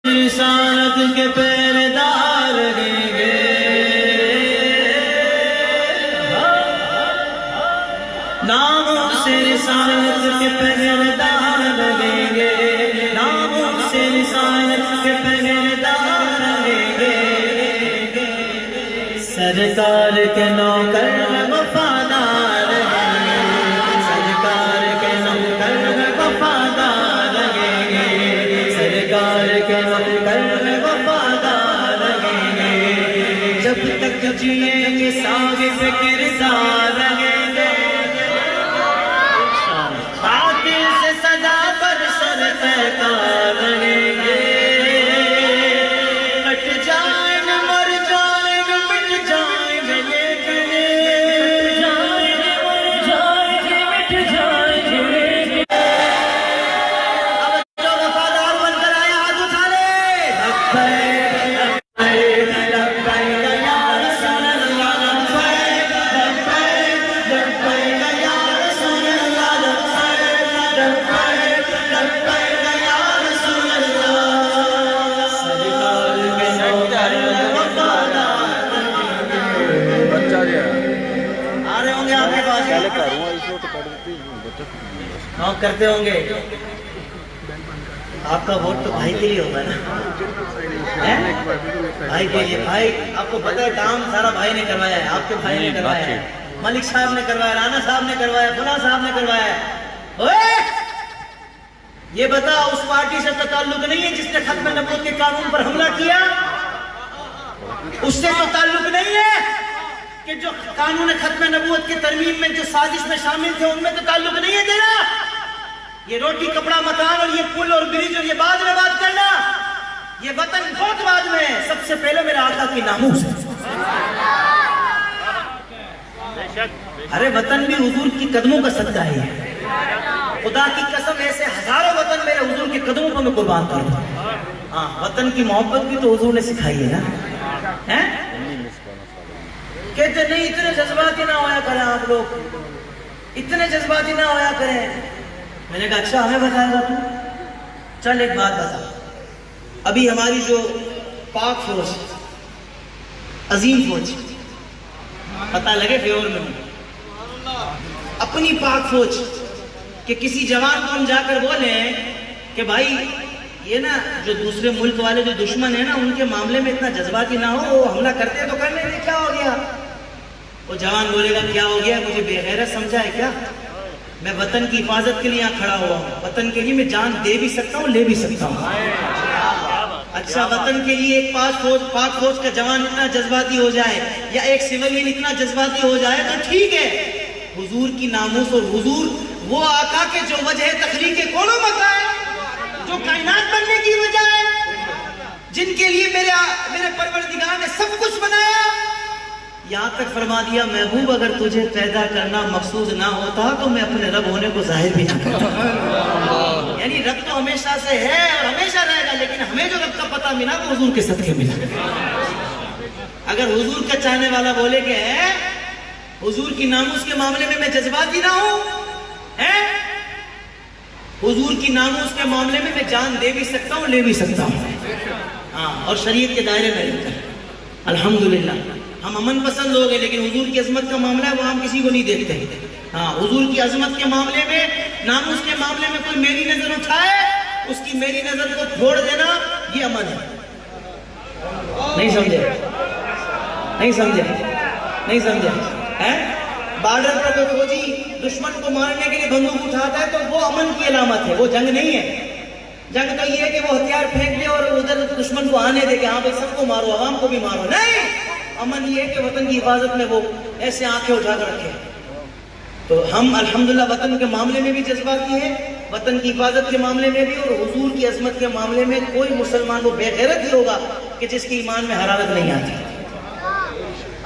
رسالت کے پہرےدار رہیں گے، ناموں سے رسالت کے پہرےدار رہیں گے، ناموں سے رسالت کے پہرےدار رہیں گے، سرکار کے نوکر وفادار رہیں گے، سرکار کے نوکر وفادار رہیں گے، سرکار کے نوکر وفادار رہیں گے، جب تک جئیں گے صاحب کردار رہیں گے، قاتل سے سزا پر سر پیکار رہیں گے، کٹ جائیں گے مر جائیں گے مٹ جائیں گے لیکن مٹ جائیں گے اب جو وفادار بن کر آیا ہاتھ اٹھا لے، لبیک یا رسول اللہ، لبیک یا رسول اللہ، لبیک یا رسول اللہ، سرکار کے نوکر وفادار بچہ گیا آ رہے ہوں گے آپ کے پاس پہلے کروں اس کو تو پڑھ دیتی نوک کرتے ہوں گے، آپ کا ووٹ تو بھائی کے لیے ہوگا نا، بھائی کے لیے، بھائی آپ کو پتہ ہے کام سارا بھائی نے کروایا ہے، آپ کے بھائی نے کروایا ہے، ملک صاحب نے کروایا، رانا صاحب نے کروایا، فلاں صاحب نے کروایا ہے۔ اوئے! یہ بتا اس پارٹی سے تو تعلق نہیں ہے جس نے ختم نبوت کے قانون پر حملہ کیا، اس سے تو تعلق نہیں ہے کہ جو قانون ختم نبوت کے ترمیم میں جو سازش میں شامل تھے ان میں تو تعلق نہیں ہے تیرا، یہ روٹی کپڑا مکان اور یہ پل اور برج اور یہ بعد میں بات کرنا، یہ وطن بہت بعد میں ہے، سب سے پہلے میرے آقا کی ناموس ہے۔ ارے وطن بھی حضور کی قدموں کا صدقہ ہے، خدا کی قسم ایسے ہزاروں وطن میرے حضور کے قدموں کو میں قربان کر دوں۔ ہاں وطن کی محبت بھی تو حضور نے سکھائی ہے نا، ہیں؟ کہتے نہیں اتنے جذباتی نہ ہویا کریں آپ لوگ، اتنے جذباتی نہ ہویا کریں۔ میں نے کہا اچھا ہمیں بتائے گا تو چل ایک بات بتا، ابھی ہماری جو پاک فوج عظیم فوج پتہ لگے فیور میں ہوں، اپنی پاک فوج کہ کسی جوان کو ہم جا کر بولیں کہ بھائی یہ نا جو دوسرے ملک والے جو دشمن ہیں نا ان کے معاملے میں اتنا جذباتی نہ ہو، وہ حملہ کرتے تو کرنے دیں، کیا ہو گیا؟ وہ جوان بولے گا کیا ہو گیا، مجھے بے غیرت سمجھا ہے کیا؟ میں وطن کی حفاظت کے لیے یہاں کھڑا ہوا ہوں، وطن کے لیے میں جان دے بھی سکتا ہوں لے بھی سکتا ہوں۔ اچھا وطن کے لیے ایک پاک فوج کا جوان اتنا جذباتی ہو جائے یا ایک سیولین اتنا جذباتی ہو جائے تو ٹھیک ہے، حضور کی ناموس اور حضور وہ آقا کے جو وجہ تخلیق کونوں مکہ ہے، جو کائنات بننے کی وجہ ہے، جن کے لیے میرے پروردگار نے سب کچھ بنایا، یہاں تک فرما دیا محبوب اگر تجھے پیدا کرنا مقصود نہ ہوتا تو میں اپنے رب ہونے کو ظاہر بھی نہ کرتا۔ یعنی رب تو ہمیشہ سے ہے اور ہمیشہ رہے گا، لیکن ہمیں جو رب کا پتہ ملا وہ حضور کے صدقے ملا۔ اگر حضور کا چاہنے والا بولے کہ ہے حضور کی ناموس کے معاملے میں جذباتی نہ ہوں، حضور کی ناموس کے معاملے میں جان دے بھی سکتا ہوں لے بھی سکتا ہوں، ہاں اور شریعت کے دائرے میں رہ کر الحمدللہ ہم امن پسند ہو گئے، لیکن حضور کی عظمت کا معاملہ ہے وہ ہم کسی کو نہیں دیکھتے۔ ہاں حضور کی عظمت کے معاملے میں ناموس کے معاملے میں کوئی میری نظر اٹھائے اس کی میری نظر کو پھوڑ دینا یہ امن ہے۔ نہیں سمجھے؟ نہیں سمجھے؟ نہیں سمجھے؟ بارڈر پر کوئی فوجی دشمن کو مارنے کے لیے بندوق اٹھاتا ہے تو وہ امن کی علامت ہے، وہ جنگ نہیں ہے۔ جنگ تو یہ ہے کہ وہ ہتھیار پھینک دے اور ادھر دشمن کو آنے دے کہ ہاں بھائی سب کو مارو عوام کو بھی مارو، نہیں، امن یہ ہے کہ وطن کی حفاظت میں وہ ایسے آنکھیں اٹھا کر رکھے۔ تو ہم الحمدللہ وطن کے معاملے میں بھی جذباتی ہیں، وطن کی حفاظت کے معاملے میں بھی، اور حضور کی عظمت کے معاملے میں کوئی مسلمان وہ بے غیرت ہی ہوگا کہ جس کے ایمان میں حرارت نہیں آتی۔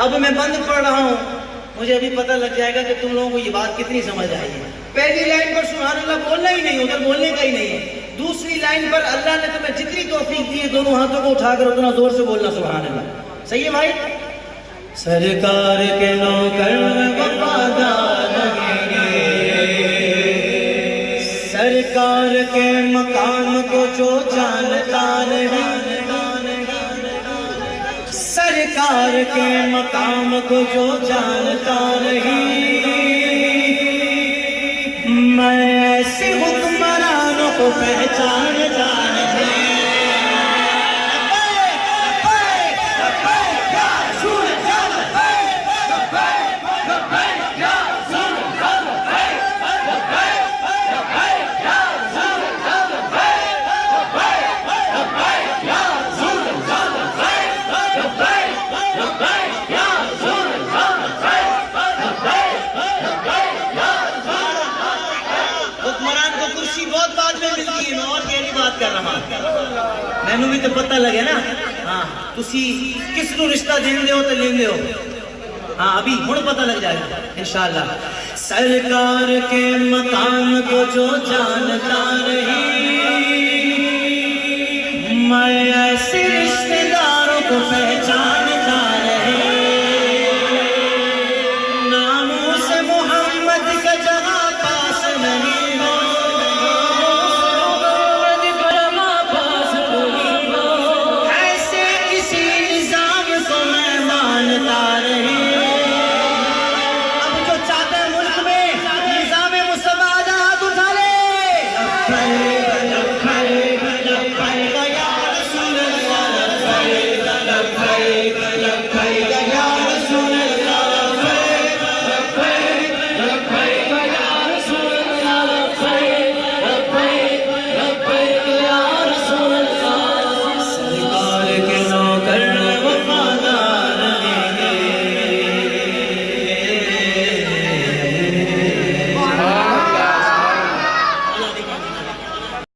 اب میں بند پڑھ رہا ہوں، مجھے ابھی پتہ لگ جائے گا کہ تم لوگوں کو یہ بات کتنی سمجھ آئی ہے۔ پہلی لائن پر سبحان اللہ بولنا ہی نہیں، ادھر بولنے کا ہی نہیں ہے۔ دوسری لائن پر اللہ نے تمہیں جتنی توفیق دی ہے دونوں ہاتھوں کو اٹھا کر اتنا زور سے بولنا سبحان اللہ۔ صحیح ہے بھائی؟ سرکار کے نوکر وفادار رہیں گے، سرکار کے مقام کو جو جانتا نہیں سرکار کے مقام کو جو جانتا نہیں، میں ایسے حکمرانوں کو پہچانتا نہیں۔ مینوں بھی تو پتہ لگے نا، ہاں تسی کس نو رشتہ دیندے ہو تو لیندے ہو، ہاں ابھی ہن پتہ لگ جائے گا انشاءاللہ۔ سرکار کے مقام کو جو جانتا نہیں، میں ایسے رشتہ داروں کو پہچان